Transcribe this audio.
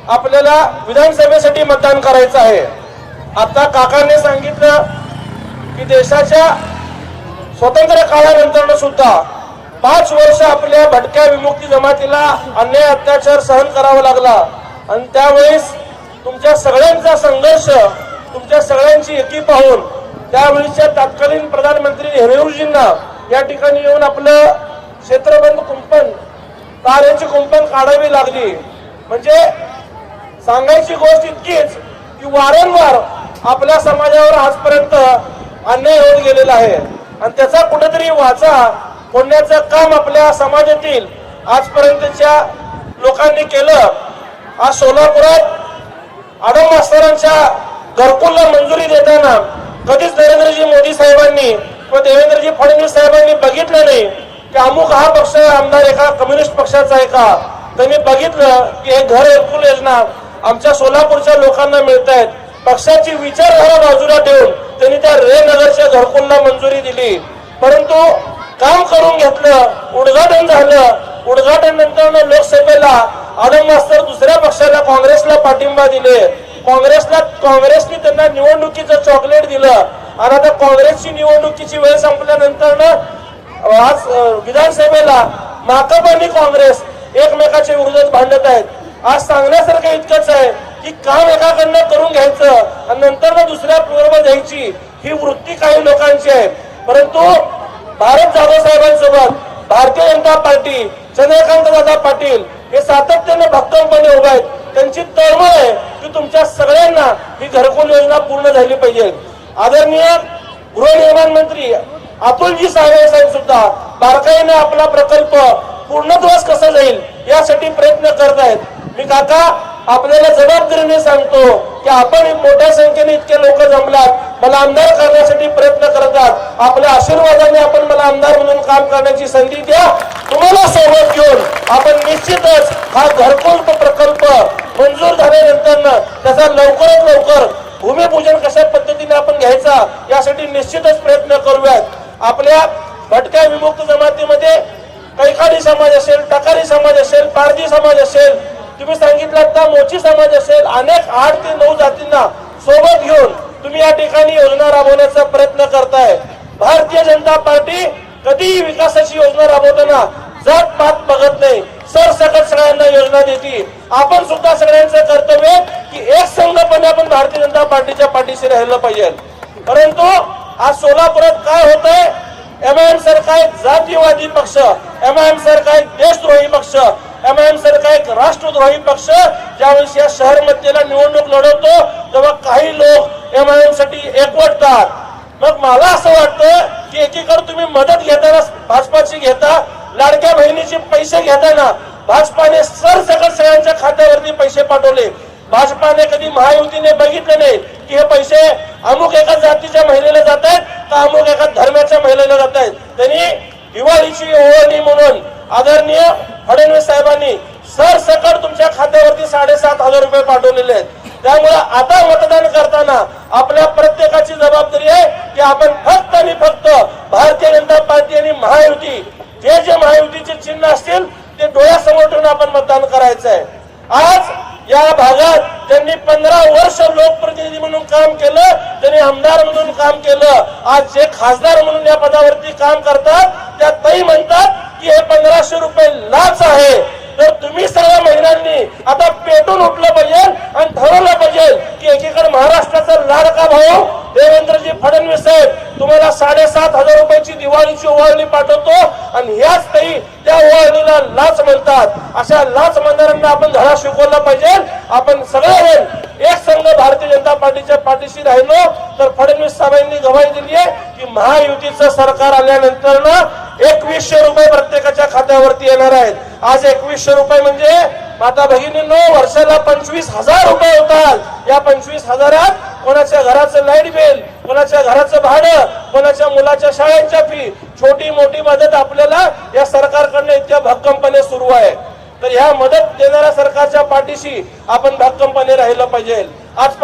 आपल्याला विधानसभेसाठी मतदान करायचं आहे। आता काकांनी सांगितलं की देशाच्या स्वतंत्र काळानंतर सुद्धा 5 वर्ष आपल्या भटक्या विमुक्ती जमातीला अन्याय अत्याचार सहन करावा लागला आणि त्यावेळेस तुमच्या सगळ्यांचा संघर्ष, तुमच्या सगळ्यांची एकी पाहून त्यावेळीच्या तत्कालीन प्रधानमंत्री नेहरूजींना या ठिकाणी येऊन आपलं क्षेत्रबंद कुंपण, तारेची कुंपण काढावी लागली। म्हणजे सांगायची गोष्ट इतकीच की वारंवार आपल्या समाजावर आजपर्यंत अन्याय होत गेलेला आहे आणि त्याचा कुठेतरी वाचा फोडण्याचं काम आपल्या समाजातील आजपर्यंतच्या लोकांनी केलं। आज सोलापुरात आडम मास्तरांच्या घरकुलला मंजुरी देताना कधीच नरेंद्रजी मोदी साहेबांनी किंवा देवेंद्रजी फडणवीस साहेबांनी बघितलं नाही की अमुक हा पक्ष आमदार एका कम्युनिस्ट पक्षाचा आहे का। त्यांनी बघितलं की हे घरकुल योजना आमच्या सोलापूरच्या लोकांना मिळत आहेत। पक्षाची विचारधारा बाजूला ठेवून त्यांनी त्या रेनगरच्या घरकुलला मंजुरी दिली, परंतु काम करून घेतलं, उद्घाटन झालं। उद्घाटन नंतर लोकसभेला आडम मास्तर दुसऱ्या पक्षाला काँग्रेसला पाठिंबा दिले। काँग्रेसने त्यांना निवडणुकीचं चॉकलेट दिलं आणि आता काँग्रेसची निवडणुकीची वेळ संपल्यानंतर आज विधानसभेला माकप आणि काँग्रेस एकमेकाच्या विरोधात भांडत आहेत। आज सांगण्यासारखं इतकंच आहे की काम एकाकडनं करून घ्यायचं आणि नंतर दुसऱ्या पूर्व द्यायची ही वृत्ती काही लोकांची आहे। परंतु भारत जाधव साहेबांसोबत भारतीय जनता पार्टी, चंद्रकांत दादा पाटील हे सातत्याने भक्कमपणे उभे आहेत। त्यांची तळमळ आहे की तुमच्या सगळ्यांना ही घरकुल योजना पूर्ण झाली पाहिजे। आदरणीय गृहनिर्माण मंत्री अतुलजी साहेब सुद्धा बारकाईने आपला प्रकल्प पूर्णत्वास कसा जाईल यासाठी प्रयत्न करत आहेत। मी काका आपल्याला जबाबदारीने सांगतो की आपण मोठ्या संख्येने इतके लोक जमलात, मला आमदार करण्यासाठी प्रयत्न करतात। आपल्या आशीर्वादाने आपण मला आमदार म्हणून काम करण्याची संधी द्या। तुम्हाला सोबत घेऊन आपण निश्चितच हा घरकुल प्रकल्प मंजूर झाल्यानंतर त्याचा लवकरात लवकर भूमिपूजन कशा पद्धतीने आपण घ्यायचा यासाठी निश्चितच प्रयत्न करूयात। आपल्या भटक्या विमुक्त जमातीमध्ये कैकाडी समाज असेल, टाकारी समाज असेल, पारधी समाज असेल, तुम्ही सांगितलं आता मोची समाज असेल, अनेक 8 ते 9 जातींना सोबत घेऊन तुम्ही या ठिकाणी योजना राबवण्याचा प्रयत्न करताय। भारतीय जनता पार्टी कधीही विकासाची योजना राबवताना जात पात बघत नाही, सरसकट सगळ्यांना योजना देते। आपण सुद्धा सगळ्यांचं कर्तव्य की एक संघपणे आपण भारतीय जनता पार्टीच्या पाठीशी राहिलं पाहिजे। परंतु आज सोलापुरात काय होतंय, एमआयएम सरकार एक जातीवादी पक्ष, एमआयएम सरकार एक देशद्रोही पक्ष, एमआयएम सरकार एक राष्ट्रद्रोही पक्ष ज्यावेळेस या शहर मध्येला निवडणूक लढवतो तेव्हा काही लोक एमआयएम साठी एकवटतात। मग मला असं वाटतं की एकीकडे तुम्ही मदत घेताना भाजपाची घेता, लाडक्या बहिणीचे पैसे घेताना भाजपाने सरसकट सगळ्यांच्या खात्यावरती पैसे पाठवले। भाजपाने कधी महायुतीने बघितलं नाही की हे पैसे अमुक एका जातीच्या महिलेला जात आहेत का अमुक एका धर्माच्या महिलेला जात आहेत। त्यांनी दिवाळीची ओवाळणी म्हणून आदरणीय फडणवीस साहेबांनी सरसकट तुमच्या खात्यावरती 7,500 रुपये पाठवलेले आहेत। त्यामुळे आता मतदान करताना आपल्या प्रत्येकाची जबाबदारी आहे की आपण फक्त आणि फक्त भारतीय जनता पार्टी आणि महायुती जे महायुतीचे चिन्ह असतील ते डोळ्यासमोर ठेवून आपण मतदान करायचं आहे। आज या भागात त्यांनी 15 वर्ष लोकप्रतिनिधी म्हणून काम केलं, त्यांनी आमदार म्हणून काम केलं। आज जे खासदार म्हणून या पदावरती काम करतात त्या ताई म्हणतात की हे 1500 रुपये लाच आहे। तर तुम्ही सगळ्या महिलांनी आता पेटून उठलं पाहिजे आणि ठरवलं पाहिजे की एकीकडे महाराष्ट्राचा लाडका भाऊ देवेंद्रजी फडणवीस साहेब तुम्हाला 7,500 रुपयाची दिवाळीची ओवाळणी पाठवतो आणि ह्याच ताई त्या ओवाळणीला लाच म्हणतात। अशा लाच म्हणणाऱ्यांना आपण धडा शिकवला पाहिजे। आपण सगळेजण एक संघ भारतीय जनता पार्टीच्या पाठीशी राहिलो तर फडणवीस साहेबांनी गवाही दिली आहे की महायुतीचं सरकार आल्यानंतर 2100 रुपये प्रत्येकाच्या खात्यावरती येणार आहेत। आज 2100 रुपये म्हणजे माता भगिनींनो वर्षाला 25,000 रुपये होतात। या 25,000 कोणाच्या घराचं लाईट बिल, कोणाच्या घराचं भाडं, कोणाच्या मुलाच्या शाळेच्या फी, छोटी मोठी मदत आपल्याला या सरकारकडनं इतक्या भक्कमपणे सुरू आहे। तर ह्या मदत देणाऱ्या सरकारच्या पाठीशी आपण भक्कमपणे राहिलं पाहिजे। आज